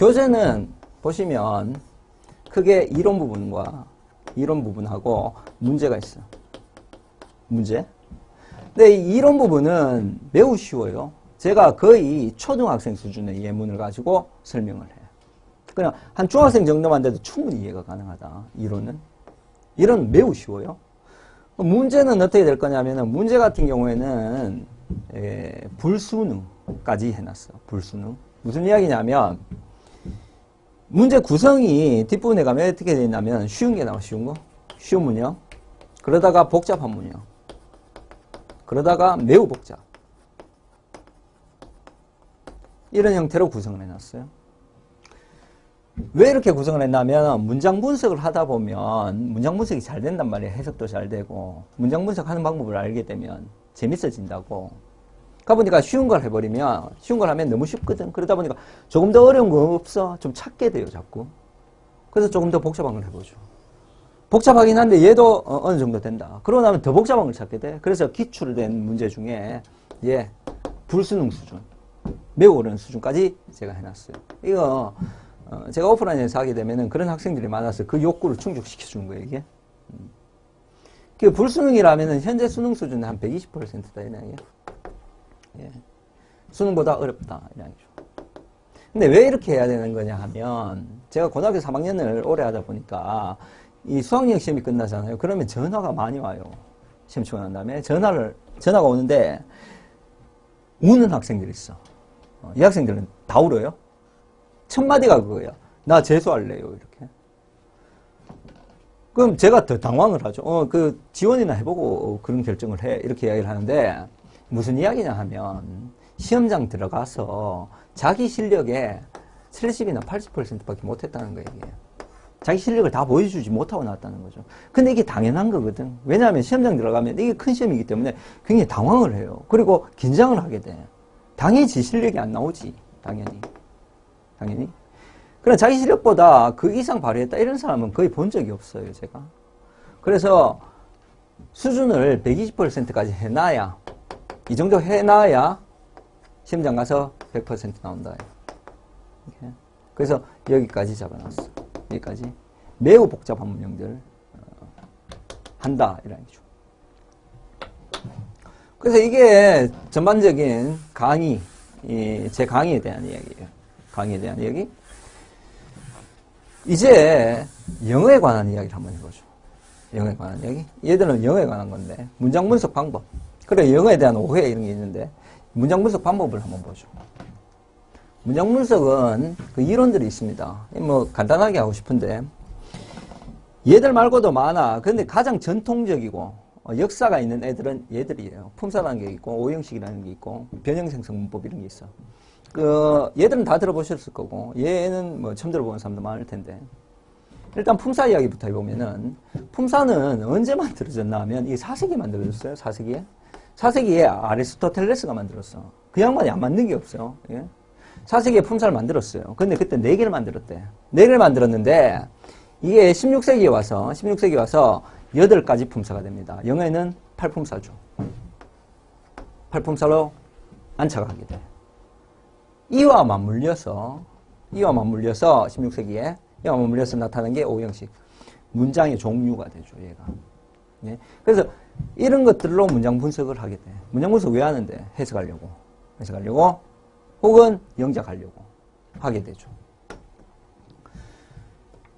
교재는 보시면 크게 이론 부분과 이론 부분하고 문제가 있어요. 문제. 근데 이 이론 부분은 매우 쉬워요. 제가 거의 초등학생 수준의 예문을 가지고 설명을 해요. 그냥 한 중학생 정도만 돼도 충분히 이해가 가능하다. 이론은. 이론은 매우 쉬워요. 문제는 어떻게 될 거냐면은 문제 같은 경우에는 불수능까지 해놨어요. 불수능. 무슨 이야기냐면 문제 구성이 뒷부분에 가면 어떻게 되어 있냐면 쉬운 게 나와. 쉬운 거. 쉬운 문형. 그러다가 복잡한 문형. 그러다가 매우 복잡. 이런 형태로 구성을 해놨어요. 왜 이렇게 구성을 했냐면 문장 분석을 하다 보면 문장 분석이 잘 된단 말이에요. 해석도 잘 되고 문장 분석하는 방법을 알게 되면 재밌어진다고. 그러다 보니까 쉬운 걸 해버리면 쉬운 걸 하면 너무 쉽거든. 그러다 보니까 조금 더 어려운 거 없어? 좀 찾게 돼요 자꾸. 그래서 조금 더 복잡한 걸 해보죠. 복잡하긴 한데 얘도 어느 정도 된다. 그러고 나면 더 복잡한 걸 찾게 돼. 그래서 기출된 문제 중에 불수능 수준, 매우 어려운 수준까지 제가 해놨어요. 이거 제가 오프라인에서 하게 되면은 그런 학생들이 많아서 그 욕구를 충족시켜 주는 거예요, 이게. 그 불수능이라면은 현재 수능 수준은 한 120%다, 이 이야기예요. 예. 수능보다 어렵다, 이 이야기죠. 근데 왜 이렇게 해야 되는 거냐 하면, 제가 고등학교 3학년을 오래 하다 보니까, 이 수학여행 시험이 끝나잖아요. 그러면 전화가 많이 와요. 시험 치고 난 다음에. 전화가 오는데, 우는 학생들이 있어. 이 학생들은 다 울어요. 첫 마디가 그거예요. 나 재수할래요, 이렇게. 그럼 제가 더 당황을 하죠. 지원이나 해보고 그런 결정을 해. 이렇게 이야기를 하는데, 무슨 이야기냐 하면, 시험장 들어가서 자기 실력의 70이나 80%밖에 못했다는 거예요, 이게. 자기 실력을 다 보여주지 못하고 나왔다는 거죠. 근데 이게 당연한 거거든. 왜냐하면 시험장 들어가면 이게 큰 시험이기 때문에 굉장히 당황을 해요. 그리고 긴장을 하게 돼. 당연히 지 실력이 안 나오지. 당연히. 그러나 자기 실력보다 그 이상 발휘했다 이런 사람은 거의 본 적이 없어요, 제가. 그래서 수준을 120%까지 해놔야, 이 정도 해놔야 시험장 가서 100% 나온다. 이렇게. 그래서 여기까지 잡아놨어. 여기까지. 매우 복잡한 문형들 한다 이런 얘기죠. 그래서 이게 전반적인 강의, 제 강의에 대한 이야기예요. 강의에 대한 이야기. 이제 영어에 관한 이야기를 한번 해보죠. 영어에 관한 이야기. 얘들은 영어에 관한 건데 문장 분석 방법. 그래 영어에 대한 오해 이런 게 있는데 문장 분석 방법을 한번 보죠. 문장 분석은 그 이론들이 있습니다. 뭐 간단하게 하고 싶은데 얘들 말고도 많아. 근데 가장 전통적이고 역사가 있는 애들은 얘들이에요. 품사라는 게 있고 오형식이라는 게 있고 변형생성 문법 이런 게 있어. 얘들은 다 들어보셨을 거고 얘는 뭐 처음 들어보는 사람도 많을 텐데 일단 품사 이야기부터 해보면은 품사는 언제 만들어졌나 하면 이 4세기에 만들어졌어요. 4세기에. 4세기에 아리스토텔레스가 만들었어. 그 양반이 안 만든 게 없어요. 예? 4세기에 품사를 만들었어요. 근데 그때 4개를 만들었대. 4개를 만들었는데 이게 16세기에 와서 8가지 품사가 됩니다. 영어에는 8품사죠. 8품사로 안착을 하게 돼. 이와 맞물려서 16세기에 이와 맞물려서 나타난 게 오형식. 문장의 종류가 되죠, 얘가. 예? 그래서 이런 것들로 문장 분석을 하게 돼. 문장 분석 왜 하는데? 해석하려고 혹은 영작하려고 하게 되죠.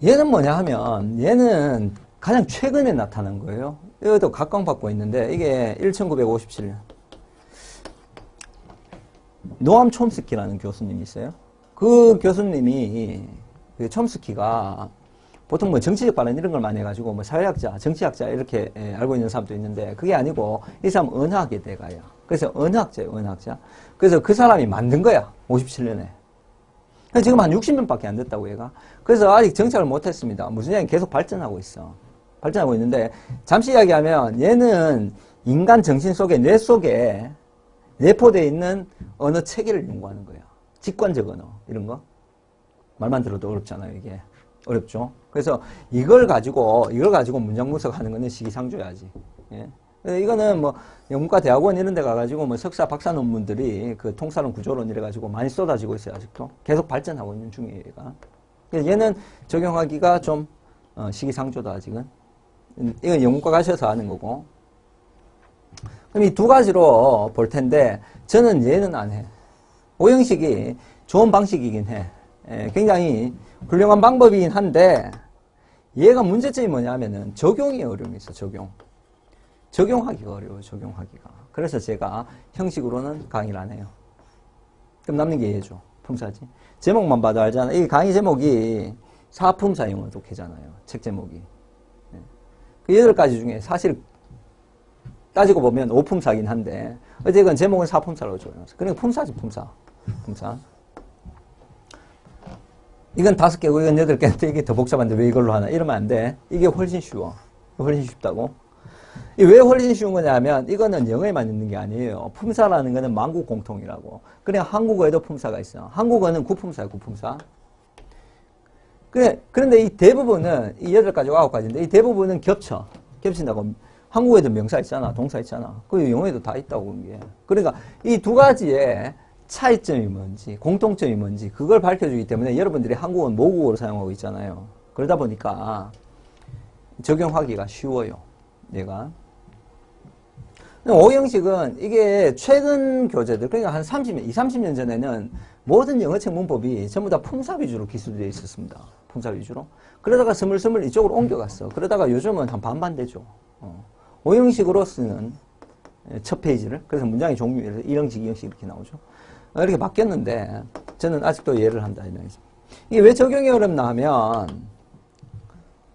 얘는 뭐냐 하면 얘는 가장 최근에 나타난 거예요. 이것도 각광받고 있는데 이게 1957년 노암 촘스키라는 교수님이 있어요. 그 교수님이 그 촘스키가 보통 뭐 정치적 발언 이런 걸 많이 해가지고 뭐 사회학자, 정치학자 이렇게 알고 있는 사람도 있는데 그게 아니고 이 사람 언어학의 대가야. 그래서 언어학자예요, 언어학자. 그래서 그 사람이 만든 거야, 57년에. 지금 한 60년밖에 안 됐다고 얘가. 그래서 아직 정착을 못했습니다. 무슨 얘기 계속 발전하고 있어. 발전하고 있는데 잠시 이야기하면 얘는 인간 정신 속에 뇌 속에 내포되어 있는 언어 체계를 연구하는 거야. 직관적 언어 이런 거. 말만 들어도 어렵잖아요, 이게. 어렵죠. 그래서 이걸 가지고 문장 분석하는 거는 시기상조야지. 예. 이거는 뭐 영문과 대학원 이런 데 가가지고 뭐 석사 박사 논문들이 그 통사론 구조론 이래가지고 많이 쏟아지고 있어요. 아직도 계속 발전하고 있는 중이에요. 얘가. 그래서 얘는 적용하기가 좀 시기상조다 아직은. 이건 영문과 가셔서 하는 거고. 그럼 이 두 가지로 볼 텐데 저는 얘는 안 해. 오형식이 좋은 방식이긴 해. 굉장히 훌륭한 방법이긴 한데 얘가 문제점이 뭐냐면은 적용이 어려움이 있어. 적용하기가 어려워요. 적용하기가. 그래서 제가 형식으로는 강의를 안 해요. 그럼 남는 게 얘죠. 품사지. 제목만 봐도 알잖아. 이 강의 제목이 사품사 영어 독해잖아요. 책 제목이. 그 8가지 중에 사실 따지고 보면 5품사긴 한데 어쨌든 제목은 사품사라고 적어놨어. 그러니까 품사지 품사. 이건 5개고 이건 8개인데 이게 더 복잡한데 왜 이걸로 하나 이러면 안 돼. 이게 훨씬 쉬워. 훨씬 쉽다고. 왜 훨씬 쉬운 거냐면 이거는 영어에만 있는 게 아니에요. 품사라는 거는 만국 공통이라고. 그냥 한국어에도 품사가 있어. 한국어는 구품사야, 구품사. 그런데 이 대부분은 이 8가지고 9가지인데 이 대부분은 겹친다고. 한국에도 명사 있잖아, 동사 있잖아. 그 영어에도 다 있다고 그런 게. 그러니까 이 두 가지의 차이점이 뭔지, 공통점이 뭔지 그걸 밝혀주기 때문에 여러분들이 한국어는 모국어로 사용하고 있잖아요. 그러다 보니까 적용하기가 쉬워요. 얘가. 오형식은 이게 최근 교재들, 그러니까 한 30년 전에는 모든 영어책 문법이 전부 다 품사 위주로 기술되어 있었습니다. 품사 위주로. 그러다가 스물스물 이쪽으로 옮겨갔어. 그러다가 요즘은 한 반반 되죠. 오형식으로 쓰는 첫 페이지를. 그래서 문장의 종류에서 1형식, 2형식 이렇게 나오죠. 이렇게 바뀌었는데 저는 아직도 예를 한다. 이게 왜 적용이 어렵나 하면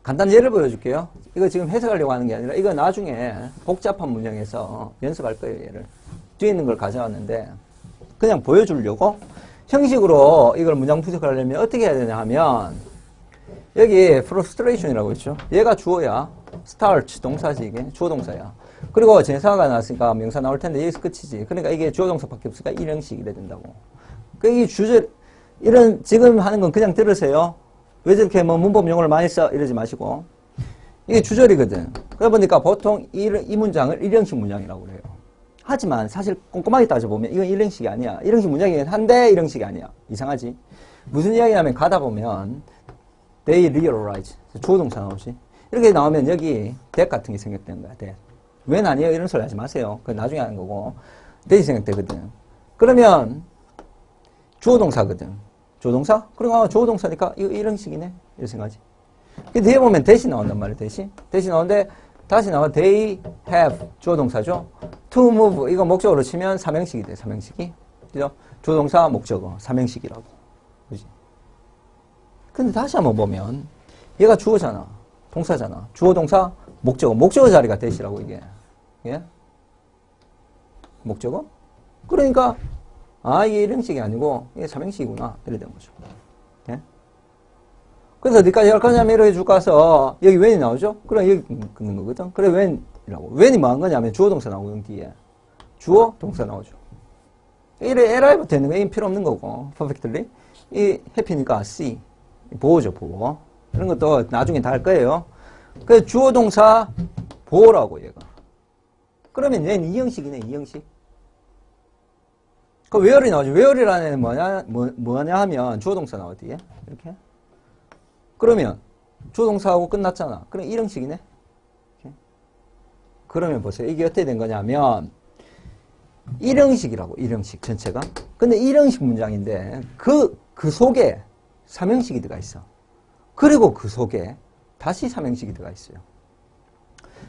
간단한 예를 보여줄게요. 이거 지금 해석하려고 하는 게 아니라 이거 나중에 복잡한 문장에서 연습할 거예요. 얘를. 뒤에 있는 걸 가져왔는데 그냥 보여주려고 형식으로 이걸 문장 분석하려면 어떻게 해야 되냐 하면 여기 frustration이라고 있죠. 얘가 주어야. start 동사지 이게. 주어 동사야. 그리고 전사가 나왔으니까 명사 나올 텐데 여기서 끝이지. 그러니까 이게 주어 동사밖에 없으니까 1형식이 이래 된다고. 이 주제 이런 지금 하는 건 그냥 들으세요. 왜 저렇게 뭐 문법 용어를 많이 써 이러지 마시고. 이게 주절이거든. 그러다 보니까 보통 이 문장을 1형식 문장이라고 그래요. 하지만 사실 꼼꼼하게 따져보면 이건 1형식이 아니야. 1형식 문장이긴 한데 1형식이 아니야. 이상하지? 무슨 이야기냐면 가다 보면 they realize 주어 동사 나오지. 이렇게 나오면 여기 that 같은 게 생겼다는 거야. that. 웬 아니에요? 이런 소리 하지 마세요. 그건 나중에 하는 거고. that이 생겼대거든. 그러면 주어 동사거든. 주어 동사? 그러니까 주어 동사니까 이거 1형식이네. 이렇게 생각하지. 그 뒤에 보면 that이 나온단 말이에요. that이 나오는데 다시 나와 they have 주어 동사죠. to move 이거 목적으로 치면 3형식이 돼. 3형식이. 그죠? 주어 동사 목적어 3형식이라고. 그지? 근데 다시 한번 보면 얘가 주어잖아. 동사잖아. 주어 동사 목적어. 목적어 자리가 that이라고 이게. 예? 목적어? 그러니까 이게 1형식이 아니고 이게 3형식이구나. 이래 된 거죠. 예? 그래서 어디까지 할 거냐면 이렇게 쭉 가서 여기 when이 나오죠? 그럼 여기 끊는 거거든. 그래 when이라고. when이 뭐 한 거냐면 주어 동사 나오고 여기 뒤에. 주어 동사 나오죠. 이래 li부터 있는 거 이건 필요 없는 거고. perfectly. 이 happy니까 see. 보호죠, 보호. 이런 것도 나중에 다 할 거예요. 그래서 주어 동사 보호라고 얘가. 그러면 얘는 2형식이네, 2형식. 그 where이 나오죠. where이라는 애는 뭐냐 하면 주어 동사 나와 뒤에. 이렇게. 그러면 주어 동사하고 끝났잖아. 그럼 1형식이네. 이렇게. 그러면 보세요. 이게 어떻게 된 거냐면 1형식이라고. 1형식 전체가. 근데 1형식 문장인데 그 속에 3형식이 들어가 있어. 그리고 그 속에 다시 3형식이 들어가 있어요.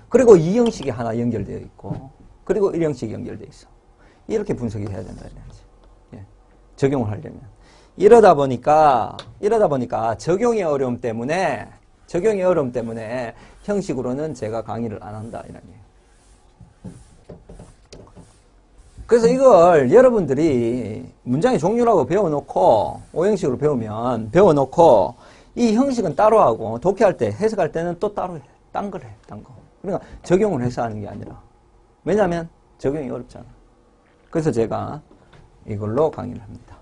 그리고 2형식이 하나 연결되어 있고 그리고 1형식이 연결되어 있어. 이렇게 분석이 돼야 된다. 예. 적용을 하려면. 이러다 보니까 적용의 어려움 때문에 형식으로는 제가 강의를 안 한다. 이런 얘기예요. 그래서 이걸 여러분들이 문장의 종류라고 배워놓고 오형식으로 배워놓고 이 형식은 따로 하고 독해할 때 해석할 때는 또 따로 해. 딴 걸 해. 딴 거. 그러니까 적용을 해서 하는 게 아니라. 왜냐하면 적용이 어렵잖아. 그래서 제가 이걸로 강의를 합니다.